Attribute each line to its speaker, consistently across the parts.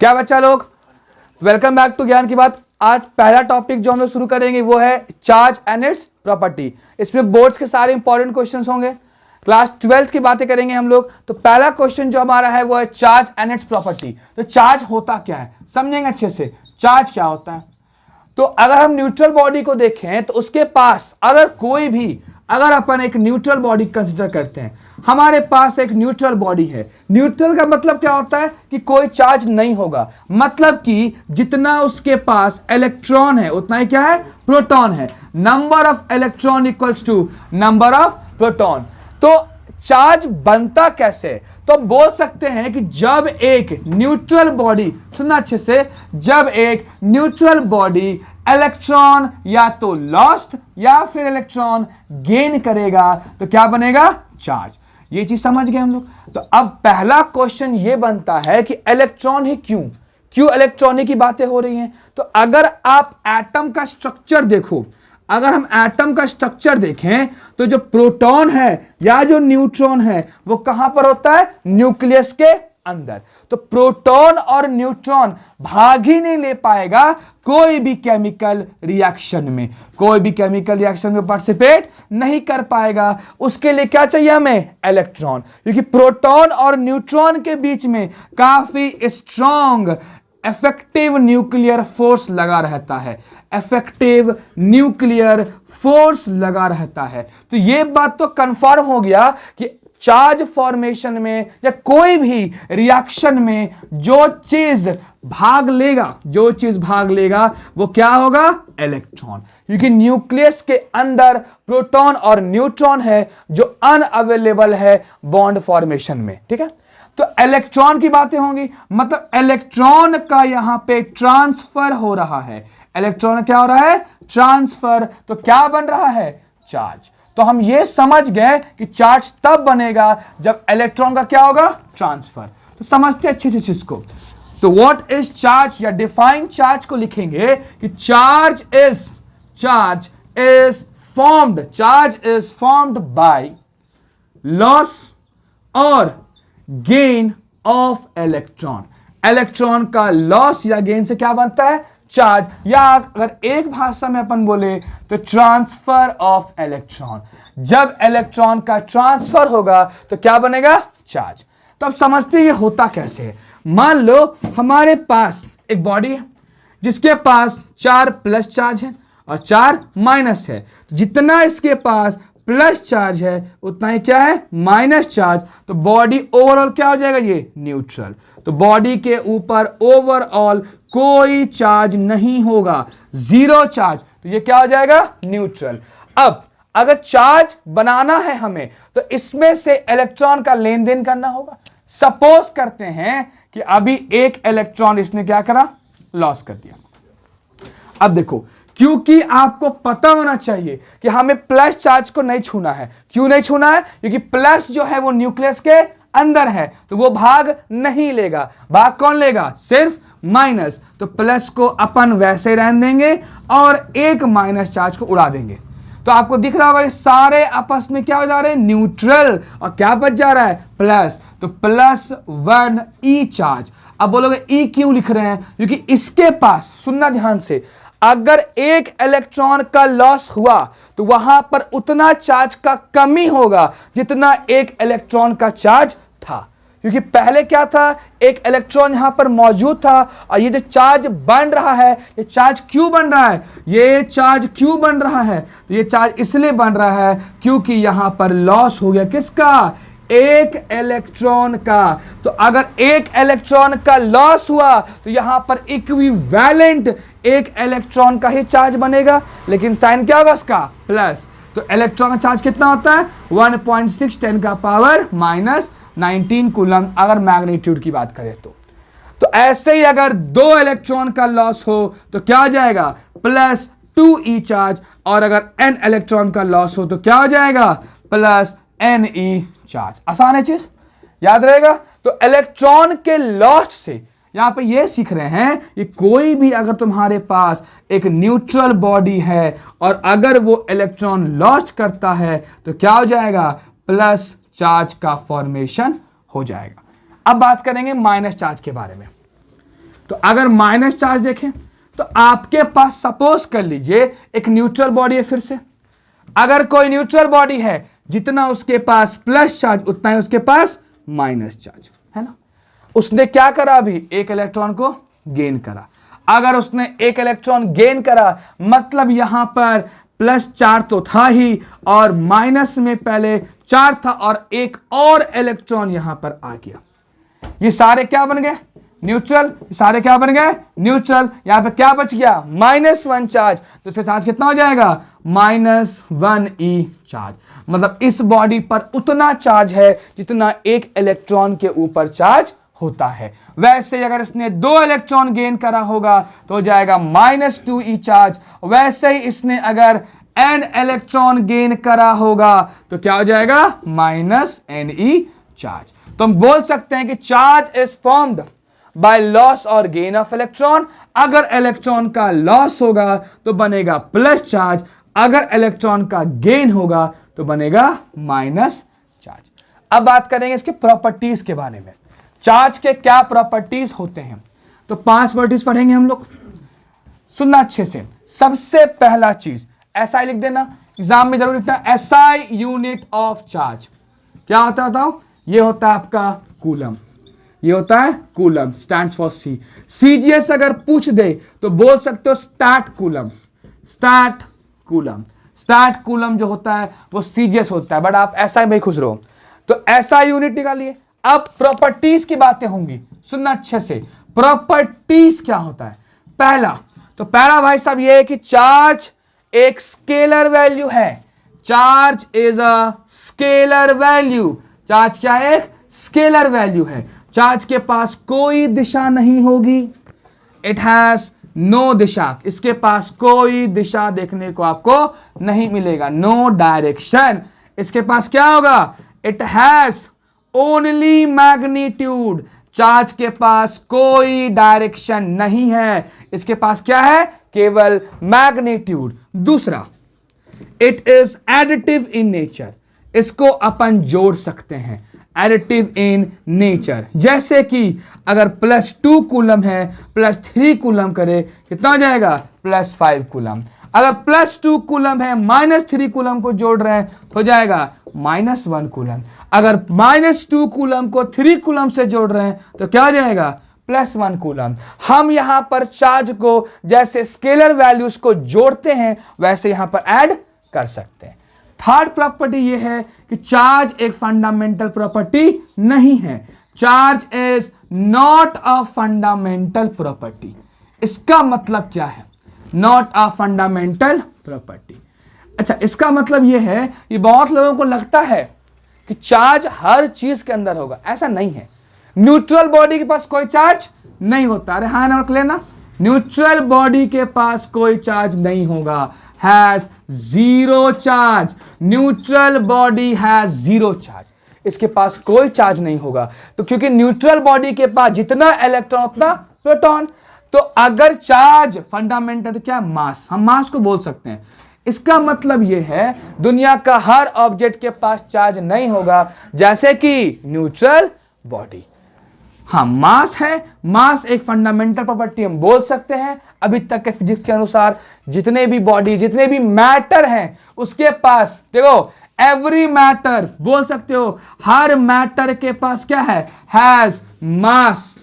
Speaker 1: क्या बच्चा लोग, वेलकम बैक टू ज्ञान की बात। आज पहला टॉपिक जो हम लोग शुरू करेंगे वो है चार्ज एंड इट्स प्रॉपर्टी। इसमें बोर्ड्स के सारे इंपॉर्टेंट क्वेश्चंस होंगे, क्लास 12th की बातें करेंगे हम लोग। तो पहला क्वेश्चन जो हमारा है वो है चार्ज एंड इट्स प्रॉपर्टी। तो चार्ज होता क्या है समझेंगे अच्छे से, चार्ज क्या होता है। तो अगर हम न्यूट्रल बॉडी को देखें तो उसके पास अगर अपन एक न्यूट्रल बॉडी कंसिडर करते हैं, हमारे पास एक न्यूट्रल बॉडी है। न्यूट्रल का मतलब क्या होता है कि कोई चार्ज नहीं होगा, मतलब कि जितना उसके पास इलेक्ट्रॉन है उतना ही क्या है, प्रोटॉन है। Number of electron equals to number of proton. तो चार्ज बनता कैसे, तो हम बोल सकते हैं कि जब एक न्यूट्रल बॉडी, सुनना अच्छे से, जब एक न्यूट्रल बॉडी इलेक्ट्रॉन या तो लॉस्ट या फिर इलेक्ट्रॉन गेन करेगा तो क्या बनेगा, चार्ज। ये चीज समझ गए हम लोग। तो अब पहला क्वेश्चन ये बनता है कि इलेक्ट्रॉन ही क्यों इलेक्ट्रॉन की बातें हो रही हैं। तो अगर आप एटम का स्ट्रक्चर देखो, अगर हम एटम का स्ट्रक्चर देखें तो जो प्रोटॉन है या जो न्यूट्रॉन है वो कहां पर होता है, न्यूक्लियस के अंदर। तो प्रोटॉन और न्यूट्रॉन भाग ही नहीं ले पाएगा कोई भी केमिकल रिएक्शन में, कोई भी केमिकल रिएक्शन में पार्टिसिपेट नहीं कर पाएगा। उसके लिए क्या चाहिए हमें, इलेक्ट्रॉन, क्योंकि प्रोटॉन और न्यूट्रॉन के बीच में काफी स्ट्रॉन्ग इफेक्टिव न्यूक्लियर फोर्स लगा रहता है, इफेक्टिव न्यूक्लियर फोर्स लगा रहता है। तो ये बात तो कंफर्म हो गया कि चार्ज फॉर्मेशन में या कोई भी रिएक्शन में जो चीज भाग लेगा वो क्या होगा, इलेक्ट्रॉन। क्योंकि न्यूक्लियस के अंदर प्रोटॉन और न्यूट्रॉन है जो अनअवेलेबल है बॉन्ड फॉर्मेशन में, ठीक है। तो इलेक्ट्रॉन की बातें होंगी, मतलब इलेक्ट्रॉन का यहां पे ट्रांसफर हो रहा है। इलेक्ट्रॉन क्या हो रहा है, ट्रांसफर। तो क्या बन रहा है, चार्ज। तो हम ये समझ गए कि चार्ज तब बनेगा जब इलेक्ट्रॉन का क्या होगा, ट्रांसफर। तो समझते अच्छे से चीज को। तो व्हाट इज चार्ज या डिफाइन चार्ज को लिखेंगे कि charge is formed by loss और गेन ऑफ इलेक्ट्रॉन। इलेक्ट्रॉन का लॉस या गेन से क्या बनता है, चार्ज। या अगर एक भाषा में अपन बोले तो ट्रांसफर ऑफ इलेक्ट्रॉन। जब इलेक्ट्रॉन का ट्रांसफर होगा तो क्या बनेगा, चार्ज। तो अब समझते हैं ये होता कैसे है। मान लो हमारे पास एक बॉडी है जिसके पास 4 प्लस चार्ज है और 4 माइनस है। जितना इसके पास प्लस चार्ज है उतना ही क्या है, माइनस चार्ज। तो बॉडी ओवरऑल क्या हो जाएगा, ये न्यूट्रल। तो बॉडी के ऊपर ओवरऑल कोई चार्ज नहीं होगा, जीरो चार्ज। तो ये क्या हो जाएगा, न्यूट्रल। अब अगर चार्ज बनाना है हमें तो इसमें से इलेक्ट्रॉन का लेन देन करना होगा। सपोज करते हैं कि अभी एक इलेक्ट्रॉन इसने क्या करा, लॉस कर दिया। अब देखो, क्योंकि आपको पता होना चाहिए कि हमें प्लस चार्ज को नहीं छूना है। क्यों नहीं छूना है, क्योंकि प्लस जो है वो न्यूक्लियस के अंदर है तो वो भाग नहीं लेगा। भाग कौन लेगा, सिर्फ माइनस। तो प्लस को अपन वैसे रहने देंगे और एक माइनस चार्ज को उड़ा देंगे। तो आपको दिख रहा होगा सारे आपस में क्या हो जा रहे हैं, न्यूट्रल। और क्या बच जा रहा है, प्लस। तो +1 ई चार्ज। अब बोलोगे ई क्यों लिख रहे हैं, क्योंकि इसके पास, सुनना ध्यान से, अगर एक इलेक्ट्रॉन का लॉस हुआ तो वहां पर उतना चार्ज का कमी होगा जितना एक इलेक्ट्रॉन का चार्ज था। क्योंकि पहले क्या था, एक इलेक्ट्रॉन यहां पर मौजूद था और ये जो चार्ज बन रहा है, ये चार्ज क्यों बन रहा है, ये चार्ज क्यों बन रहा है, तो ये चार्ज इसलिए बन रहा है क्योंकि यहां पर लॉस हो गया किसका, एक इलेक्ट्रॉन का। तो अगर एक इलेक्ट्रॉन का लॉस हुआ तो यहां पर इक्विवेलेंट एक इलेक्ट्रॉन का ही चार्ज बनेगा, लेकिन साइन क्या होगा उसका, प्लस। तो इलेक्ट्रॉन का चार्ज कितना होता है, 1.6 10⁻⁻19 कूलम, अगर मैग्नीट्यूड की बात करें तो ऐसे ही अगर 2 इलेक्ट्रॉन का लॉस हो तो क्या हो जाएगा, +2 ई चार्ज। और अगर n इलेक्ट्रॉन का लॉस हो तो क्या हो जाएगा, +ne चार्ज। आसान है चीज, याद रहेगा। तो इलेक्ट्रॉन के लॉस से यहां पे ये सीख रहे हैं कि कोई भी अगर तुम्हारे पास एक न्यूट्रल बॉडी है और अगर वो इलेक्ट्रॉन लॉस्ट करता है तो क्या हो जाएगा, प्लस चार्ज का फॉर्मेशन हो जाएगा। अब बात करेंगे माइनस चार्ज के बारे में। तो अगर माइनस चार्ज देखें तो आपके पास सपोज कर लीजिए एक न्यूट्रल बॉडी है। फिर से अगर कोई न्यूट्रल बॉडी है, जितना उसके पास प्लस चार्ज उतना ही उसके पास माइनस चार्ज, है ना। उसने क्या करा, अभी एक इलेक्ट्रॉन को गेन करा। अगर उसने एक इलेक्ट्रॉन गेन करा मतलब यहां पर प्लस चार्ज तो था ही और माइनस में पहले चार्ज था और एक और इलेक्ट्रॉन यहां पर आ गया। ये सारे क्या बन गए, न्यूट्रल। सारे क्या बन गए, न्यूट्रल। यहां पे क्या बच गया, -1 चार्ज। तो इसका चार्ज कितना हो जाएगा, -1e चार्ज। मतलब इस बॉडी पर उतना चार्ज है जितना एक इलेक्ट्रॉन के ऊपर चार्ज होता है। वैसे अगर इसने 2 इलेक्ट्रॉन गेन करा होगा तो हो जाएगा -2e चार्ज। वैसे ही इसने अगर n इलेक्ट्रॉन गेन करा होगा तो क्या हो जाएगा, -ne चार्ज। तो हम बोल सकते हैं कि charge is formed by loss और गेन ऑफ इलेक्ट्रॉन। अगर इलेक्ट्रॉन का लॉस होगा तो बनेगा प्लस चार्ज, अगर इलेक्ट्रॉन का गेन होगा तो बनेगा माइनस चार्ज। अब बात करेंगे इसके प्रॉपर्टीज के बारे में। चार्ज के क्या प्रॉपर्टीज होते हैं, तो 5 प्रॉपर्टीज पढ़ेंगे हम लोग। सुनना अच्छे से। सबसे पहला चीज SI लिख देना, एग्जाम में जरूर लिखना, SI यूनिट ऑफ चार्ज क्या होता है बताओ। ये होता है आपका कूलम, ये होता है coulomb, stands for C। CGS अगर पूछ दे तो बोल सकते हो stat coulomb, stat coulomb. Stat coulomb जो होता है वो CGS होता है, बट आप SI में खुश रहो। तो SI यूनिट निकालिए। अब प्रॉपर्टीज की बातें होंगी, सुनना अच्छे से। प्रॉपर्टीज क्या होता है, पहला भाई साहब ये है कि चार्ज एक स्केलर वैल्यू है। Charge is a scalar value. Charge क्या है, स्केलर वैल्यू है। चार्ज के पास कोई दिशा नहीं होगी, इट हैज नो दिशा। इसके पास कोई दिशा देखने को आपको नहीं मिलेगा, नो डायरेक्शन। इसके पास क्या होगा, it has only magnitude. Charge के पास कोई डायरेक्शन नहीं है, इसके पास क्या है, केवल मैग्नीट्यूड। दूसरा, it is additive in nature. इसको अपन जोड़ सकते हैं, एडिटिव इन नेचर। जैसे कि अगर +2 कूलम है +3 कूलम करे कितना हो जाएगा, +5 कूलम। अगर +2 कूलम है -3 कूलम को जोड़ रहे हैं तो हो जाएगा -1 कूलम। अगर -2 कूलम को 3 कूलम से जोड़ रहे हैं तो क्या हो जाएगा, +1 कूलम। हम यहां पर चार्ज को जैसे स्केलर वैल्यूज को जोड़ते हैं वैसे यहां पर ऐड कर सकते हैं। थर्ड प्रॉपर्टी ये है कि चार्ज एक फंडामेंटल प्रॉपर्टी नहीं है। Charge is not a fundamental property. इसका मतलब क्या है, नॉट अ फंडामेंटल प्रॉपर्टी। अच्छा, इसका मतलब यह है कि बहुत लोगों को लगता है कि चार्ज हर चीज के अंदर होगा, ऐसा नहीं है। न्यूट्रल बॉडी के पास कोई चार्ज नहीं होता। अरे हाँ नोट लेना, न्यूट्रल बॉडी के पास कोई चार्ज नहीं होगा, has 0 charge. Neutral body has 0 charge, इसके पास कोई चार्ज नहीं होगा। तो क्योंकि न्यूट्रल बॉडी के पास जितना इलेक्ट्रॉन उतना प्रोटॉन। तो अगर चार्ज फंडामेंटल तो क्या, मास, हम मास को बोल सकते हैं। इसका मतलब यह है दुनिया का हर ऑब्जेक्ट के पास चार्ज नहीं होगा, जैसे कि न्यूट्रल बॉडी। हाँ, मास है, मास एक फंडामेंटल प्रॉपर्टी हम बोल सकते हैं। अभी तक के फिजिक्स के अनुसार जितने भी बॉडी, जितने भी मैटर हैं उसके पास, देखो एवरी मैटर बोल सकते हो, हर मैटर के पास क्या है, has mass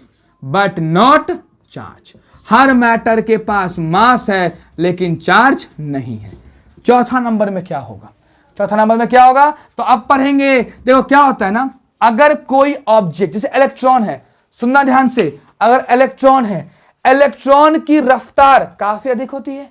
Speaker 1: but not charge. Her matter के पास मास है लेकिन चार्ज नहीं है। चौथा नंबर में क्या होगा, चौथा नंबर में क्या होगा, तो अब पढ़ेंगे। देखो क्या होता है ना, अगर कोई ऑब्जेक्ट जैसे इलेक्ट्रॉन है, सुनना ध्यान से, अगर इलेक्ट्रॉन है, इलेक्ट्रॉन की रफ्तार काफी अधिक होती है।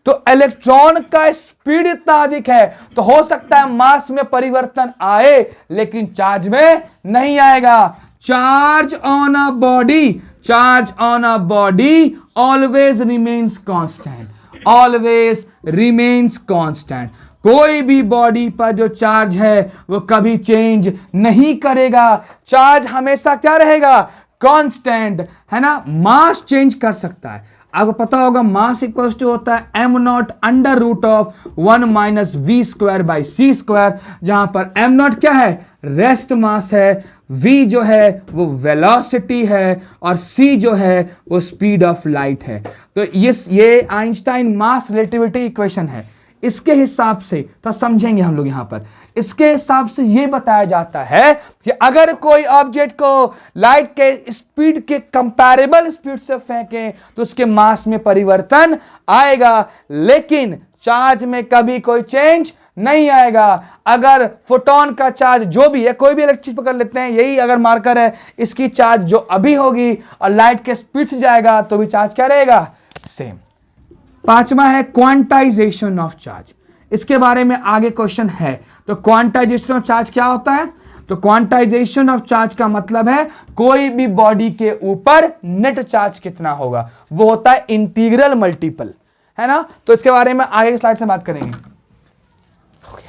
Speaker 1: तो इलेक्ट्रॉन का स्पीड इतना अधिक है तो हो सकता है मास में परिवर्तन आए लेकिन चार्ज में नहीं आएगा। Charge on a body, charge on a body always remains constant, always remains constant. कोई भी बॉडी पर जो चार्ज है वो कभी चेंज नहीं करेगा। चार्ज हमेशा क्या रहेगा, कांस्टेंट, है ना। मास चेंज कर सकता है। आपको पता होगा मास इक्वल्स टू होता है M naught under root of 1 minus V square by C square, जहां पर एम नॉट क्या है, रेस्ट मास है, v जो है वो वेलोसिटी है, और c जो है वो स्पीड ऑफ लाइट है। तो ये आइंस्टाइन मास रिलेटिविटी इक्वेशन है। इसके हिसाब से तो समझेंगे हम लोग यहां पर, इसके हिसाब से ये बताया जाता है कि अगर कोई ऑब्जेक्ट को लाइट के स्पीड के कंपैरेबल स्पीड से फेंकें तो उसके मास में परिवर्तन आएगा, लेकिन चार्ज में कभी कोई चेंज नहीं आएगा। अगर फोटोन का चार्ज जो भी है, कोई भी इलेक्ट्रिक चीज पकड़ लेते हैं, यही अगर मार्कर है, इसकी चार्ज जो अभी होगी और लाइट के स्पीड से जाएगा तो भी चार्ज क्या रहेगा, सेम। पांचवा है क्वांटाइजेशन ऑफ चार्ज। इसके बारे में आगे क्वेश्चन है। तो क्वांटाइजेशन ऑफ चार्ज क्या होता है, तो क्वांटाइजेशन ऑफ चार्ज का मतलब है कोई भी बॉडी के ऊपर नेट चार्ज कितना होगा, वो होता है इंटीग्रल मल्टीपल, है ना। तो इसके बारे में आगे स्लाइड से बात करेंगे।